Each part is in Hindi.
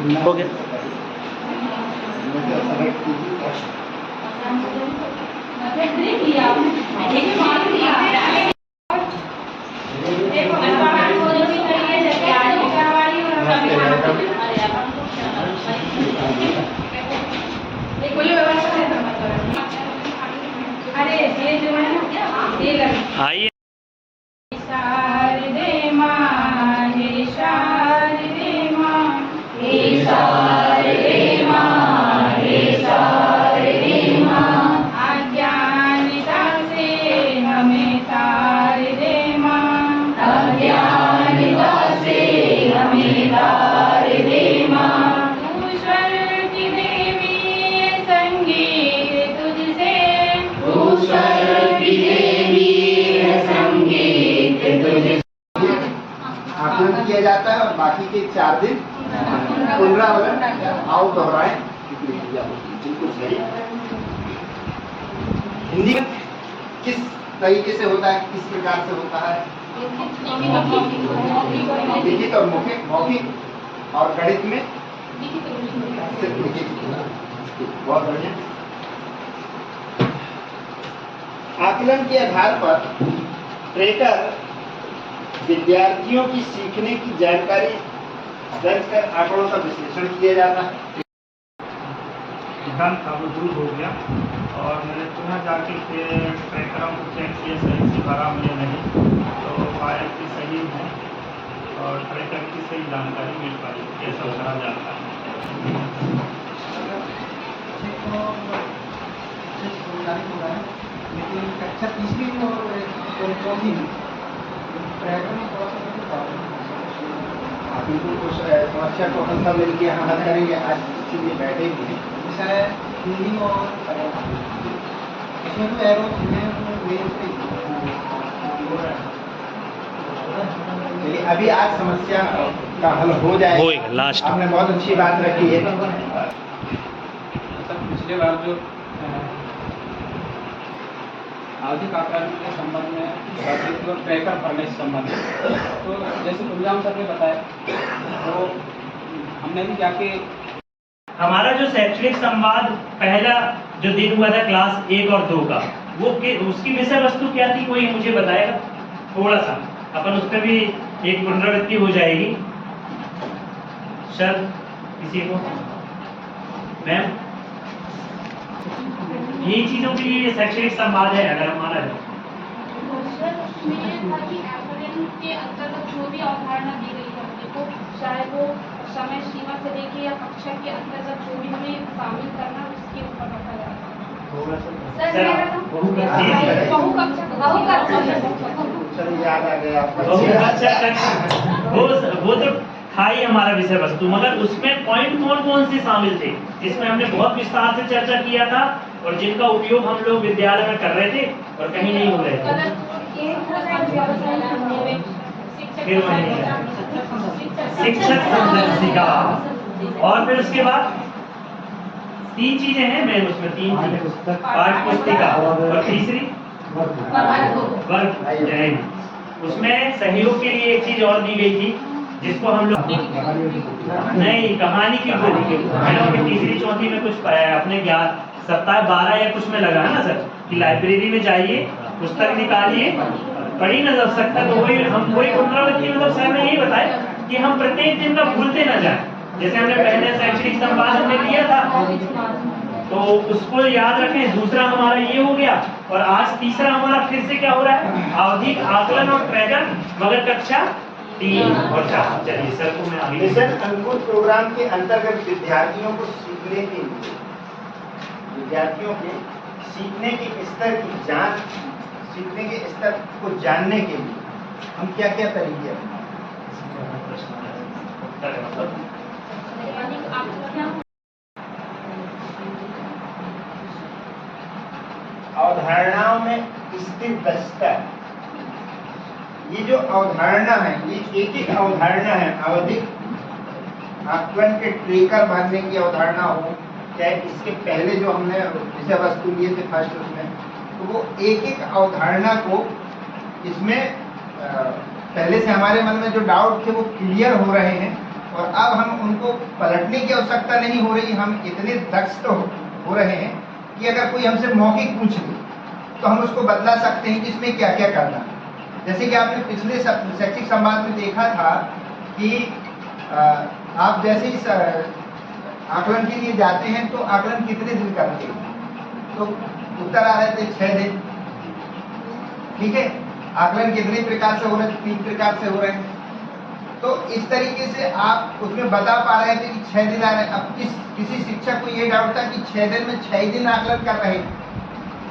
हो गया। आइए। शारदे माँ हे शारदे माँ हे शारदे माँ हे शारदे माँ अज्ञानता से हमें तार दे माँ अज्ञानता से हमें तार दे माँ तू स्वर्ग की देवी संगीत तुझसे तू स्वर्ग की देवी संगीत तुझसे आकलन किया जाता है और बाकी के 4 दिन पुनरावृत्ति आओ दोहराएं। बिल्कुल सही। हिंदी में किस तरीके से होता है, किस प्रकार से होता है? लिखित और मौखिक। और गणित में सिर्फ लिखित। बहुत बढ़िया। आकलन के आधार पर ट्रेकर विद्यार्थियों की सीखने की जानकारी दर्ज कर आंकड़ों का विश्लेषण किया जाता है। ध्यान था वो दूर हो गया और मैंने पुनः जाके फिर ट्रैकरों को चेक किया सही से भरा मुझे नहीं, तो पाया कि सही है और ट्रैकर की सही जानकारी मिल पाई कैसा करा जाता है। लेकिन कक्षा तीसरी और चौथी में आप बिल्कुल समस्या को हम सब मिलकर यहाँ हल करेंगे। आज इसीलिए बैठे भी हैं। विषय हिंदी और इसमें तो एरो चलिए अभी आज समस्या का हल हो जाएगा। लास्ट आपने बहुत अच्छी बात रखी है। पिछले बार जो आवधिक आकलन के संबंध में और ट्रैकर भरने से संबंधित, तो जैसे कुलजाम सर ने बताया, तो हमने भी जाके हमारा जो शैक्षणिक संवाद पहला जो दिन हुआ था क्लास 1 और 2 का, वो उसकी विषय वस्तु क्या थी, कोई मुझे बताएगा? थोड़ा सा अपन उस पर भी एक पुनरावृत्ति हो जाएगी। सर किसी को? मैम यही चीजों के लिए शैक्षणिक संवाद है अगर हमारा है। के अंतर्गत जो भी अवधारणा दी गई है हमको, चाहे वो समय सीमा से लेके या कक्षा के अंतर्गत जो भी हमें शामिल करना, उसके ऊपर रखा जाता है। वो तो था ही हमारा विषय वस्तु, मगर उसमें पॉइंट कौन कौन से शामिल थे जिसमें हमने बहुत विस्तार से चर्चा किया था और जिनका उपयोग हम लोग विद्यालय में कर रहे थे और कहीं नहीं हो रहे थे। फिर शिक्षक संदर्शिका, और फिर उसके बाद 3 चीजें हैं मैम उसमें, 3 चीजें, पाठ्य पुस्तिका और तीसरी वर्ग जैन। उसमें सहयोग के लिए एक चीज और दी गई थी जिसको हम लोग नहीं कहानी की मैडम की तीसरी चौथी में कुछ अपने सप्ताह 12 या कुछ में लगा है ना सर कि लाइब्रेरी में जाइए, पुस्तक निकालिए, पढ़ी ना जा सकता, तो वही हम वही पुनरावृत्ति मतलब सर ने यही बताया कि हम प्रत्येक दिन का भूलते ना जाए। जैसे हमने पहले शैक्षणिक संवाद में लिया था तो उसको याद रखें। दूसरा हमारा ये हो गया और आज तीसरा हमारा फिर से क्या हो रहा है, आवधिक आकलन और ट्रैकर, मगर कक्षा 3 और 4। चलिए सर को मैं आगे मिशन अंकुर प्रोग्राम के अंतर्गत विद्यार्थियों के सीखने के स्तर की जांच, सीखने के स्तर को जानने के लिए हम क्या क्या तरीके अवधारणाओं में स्थिर दक्षता। ये जो अवधारणा है, ये एक एक अवधारणा है। आवधिक आकलन के ट्रेकर भरने की अवधारणा हो, चाहे इसके पहले जो हमने विषय वस्तु लिए थे फर्स्ट उसमें, तो वो एक एक अवधारणा को इसमें पहले से हमारे मन में जो डाउट थे वो क्लियर हो रहे हैं और अब हम उनको पलटने की आवश्यकता नहीं हो रही। हम इतने दक्ष तो हो रहे हैं कि अगर कोई हमसे मौखिक पूछ ले तो हम उसको बदला सकते हैं कि इसमें क्या क्या करना है। जैसे कि आपने पिछले शैक्षिक संवाद में देखा था कि आप जैसे ही आकलन के लिए जाते हैं तो आकलन कितने दिन करते हैं, तो उत्तर आ रहे थे 6 दिन। ठीक है, आकलन कितने प्रकार से हो रहे हैं? 3 प्रकार से हो रहे हैं। तो इस तरीके से आप उसमें बता पा रहे थे कि 6 दिन आ रहे हैं। अब किसी शिक्षक को ये डाउट था कि 6 दिन में 6 ही दिन आकलन कर रहे हैं।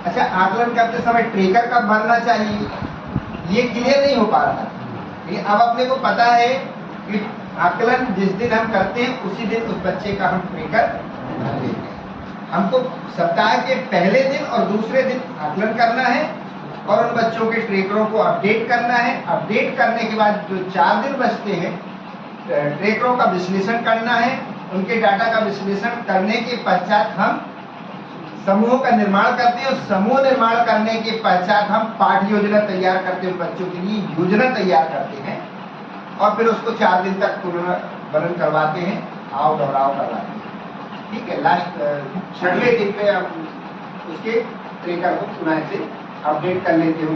अच्छा, आकलन करते समय ट्रेकर कब भरना चाहिए ये क्लियर नहीं हो पा रहा था। लेकिन अब अपने को पता है कि आकलन जिस दिन हम करते हैं उसी दिन उस बच्चे का हम ट्रेकर भर देते हैं। हमको सप्ताह के पहले दिन और दूसरे दिन आकलन करना है और उन बच्चों के ट्रेकरों को अपडेट करना है। अपडेट करने के बाद जो 4 दिन बचते हैं ट्रेकरों का विश्लेषण करना है। उनके डाटा का विश्लेषण करने के पश्चात हम समूहों का निर्माण करते हैं और समूह निर्माण करने के पश्चात हम पाठ योजना तैयार करते हैं। बच्चों के लिए योजना तैयार करते हैं और फिर उसको 4 दिन तक पुनर्वलन करवाते हैं, आओ दोहराव करवाते हैं। ठीक है, लास्ट 6वें दिन पे आप उसके ट्रेकर को पुनः से अपडेट कर लेते हो।